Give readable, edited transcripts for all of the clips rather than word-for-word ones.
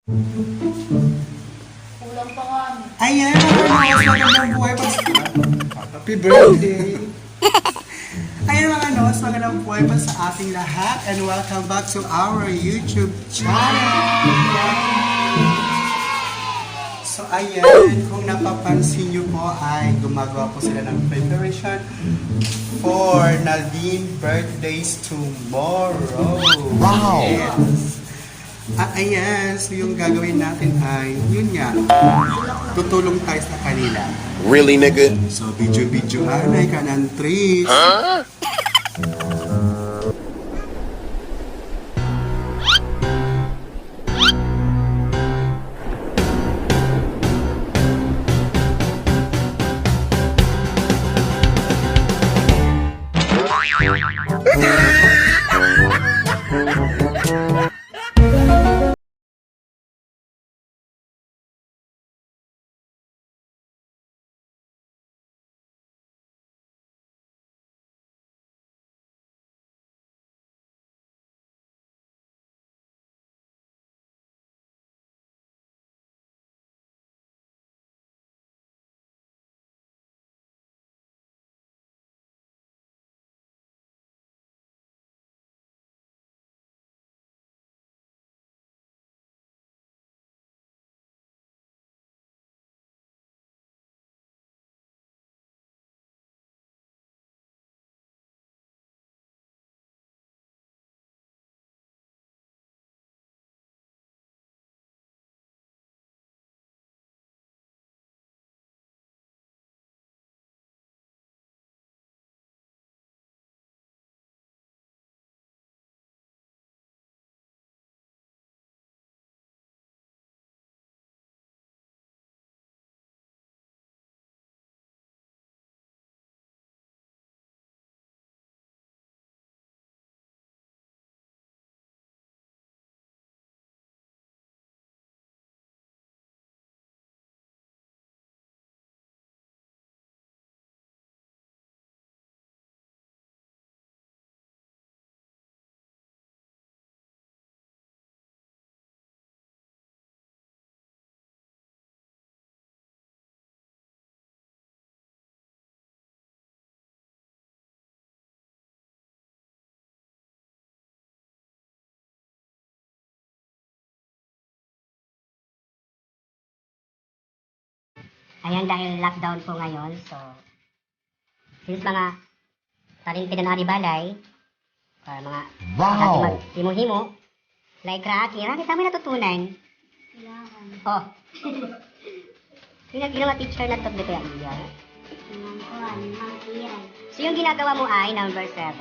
Kulang pa kami. Ayan, magandang buhay pa sa... Happy birthday! Ayan mga nos, magandang buhay pa sa ating lahat and welcome back to our YouTube channel! So ayan, kung napapansin nyo po ay gumagawa po sila ng preparation for Nadine birthdays tomorrow. Wow! Yes. At ayan, so yung gagawin natin ay, yun nga, tutulong tayo sa kanila. Really, nigga? So video-video anay ka ng trees. Huh? Ayan, dahil lockdown po ngayon, so, since mga talimpidan ng aribalay, mga dati mag-himo-himo, like Rocky, Rocky, tama natutunan. Kailangan. Oh. Yung mga teacher na top dito yan. Mga iyan. So, yung ginagawa mo ay number 7.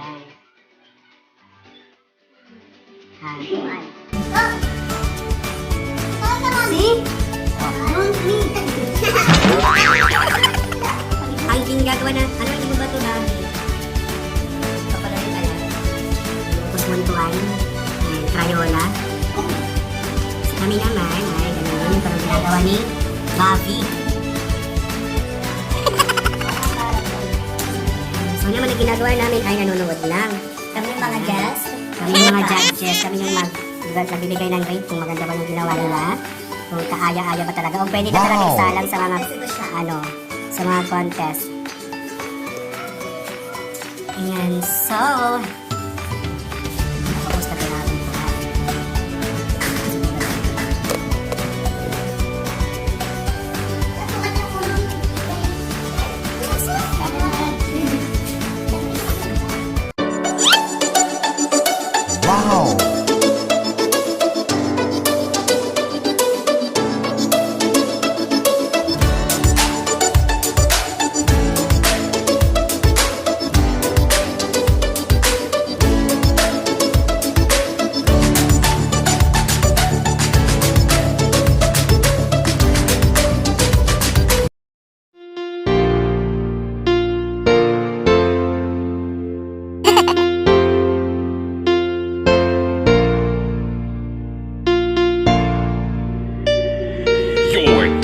See? Don't need. Ang ginagawa na, ano yung mo ba ito dami? Papalarin ka lang. Tapos muntuan, Crayola. So kami naman, ay ganun yung parang ginagawa ni Bobby. So naman ang ginagawa namin ay nanonood lang. Kami mga jazz. Kami yung mga judges, kami yung nagbibigay ng grade kung maganda ba yung ginawa nila. Kung kaaya-aya ba talaga. O pwede na talaga isalang sa mga, sa mga contest. Ayan, so, tapos na pinagin po. Wow!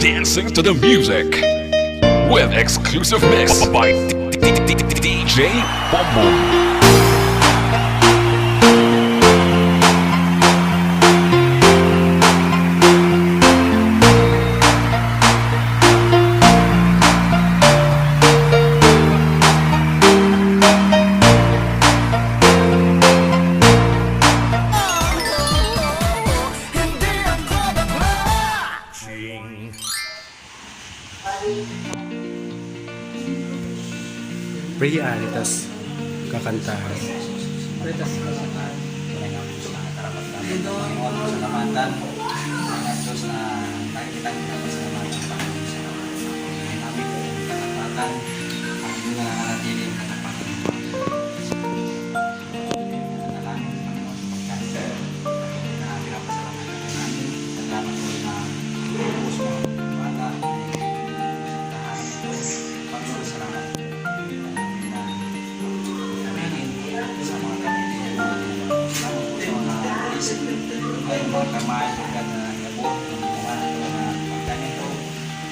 Dancing to the music with exclusive mix by DJ Bumbo. prayer, tapos kakantahan. Salamatan ng Diyos na nakikita niyo ang salamatan ng Panginoon sa namin po ang katapatan ang hindi na nananatili ang katapatan ng Panginoon. Nanalangin ng Panginoon sa pagkain na pinapasalamatan namin. Salamat po na ubus mo ang bata tahan ito. Panginoon, salamat po. Sa mga kaibigan natin. Salamat po sa mga isip ay mga kamay na nabot ng mga pagkanito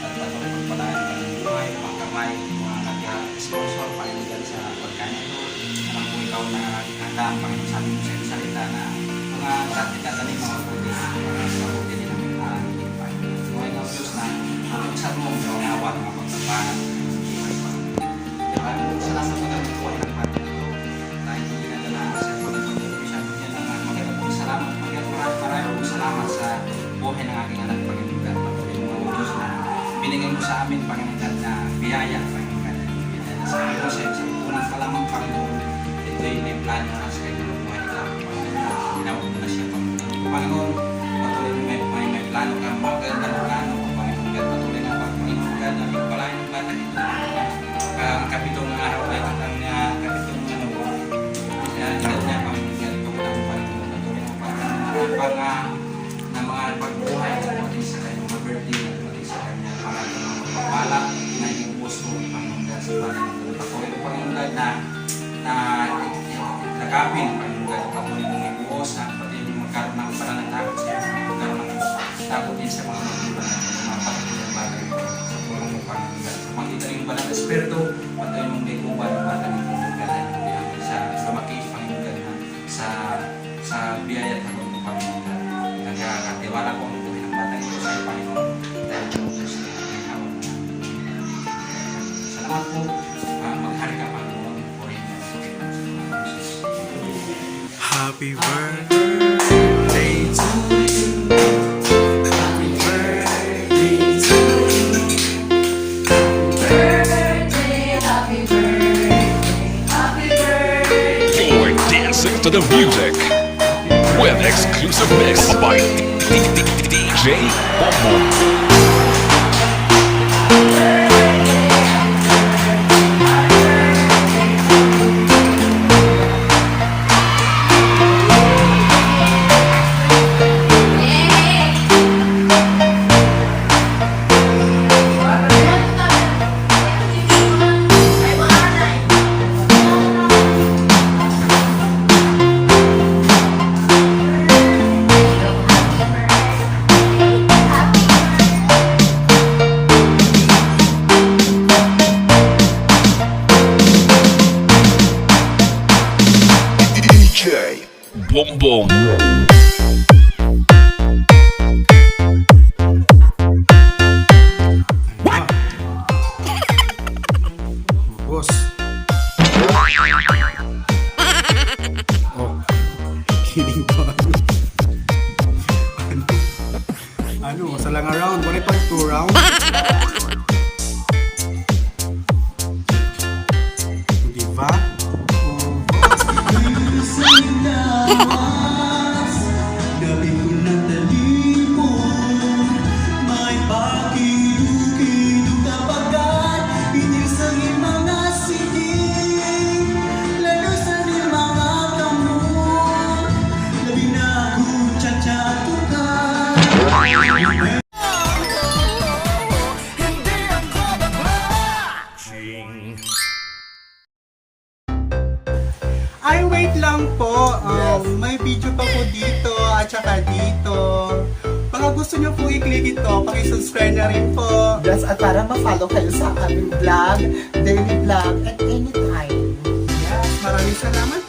at patuloy pagpalaan ng buhay, mga kamay, mga nag-sponsor, Panginoon sa pagkanito. Alam mo ikaw na handa, Panginoon, sabi mo sa iyong salita na mga tatanim mga puti, mga puti din namin na Panginoon. Buhay ng Diyos na sa mo ang gawa ng mga pagpapalan. Salamat po ng buhay ng pagkanito. Dahil hindi nadala sa Panginoon. Sabi niya na magandang salamat. Maraming salamat sa buhay ng aking anak, Panginoon God. Patuloy mo ang Diyos na binigay mo sa amin, Panginoon God, na biyaya, Panginoon God. Sabi mo sa unang pa lamang, Panginoon, ito'y may plano na sa kanyang buhay ni Panginoon God. Tinawag mo na siya, Panginoon. Patuloy mo may plano ka, magandang plano, Panginoon God. Patuloy na Panginoon God, na pagpalain ng bata nito. Ang kapitong araw ay ang kapitong edad niya, Panginoon God. Ito mo na, Panginoon. Patuloy na mga pagbuhay pati sa kanyang mga birthday at pati sa kanyang mga pagpapala na yung gusto ng Panginoon God sa Panginoon. Patuloy ng Panginoon God na nagapin Panginoon God. Patuloy ng ibuos na pati yung magkaroon ng pananatakot sa iyo. Magkaroon ng takot din sa mga magulang na mga patuloy ng bagay sa tulong ng Panginoon God. Sa makita ng banal na Espiritu, patuloy mong may kuban ng bata ng Panginoon God sa makis Panginoon God na sa biyaya at ng Panginoon God. Nagkakatiwala ko ang buhay ng bata ito sa Panginoon dahil sa Diyos na ginawang na. Salamat po. Maghari ka, Panginoon. Happy birthday to you. Happy birthday to you. Happy birthday, happy birthday. You're dancing to the music with exclusive mix by DJ Bombom. DJ Bombom. Boss. Oh. Kidding pa. Ano, sa lang around. Wala pang 2 rounds. Diba? Ay, wait lang po. May video pa po dito at saka dito. Baka gusto nyo po i-click ito, paki-subscribe na rin po. Yes, at para ma-follow kayo sa aming vlog, daily vlog, at anytime. Yes, maraming salamat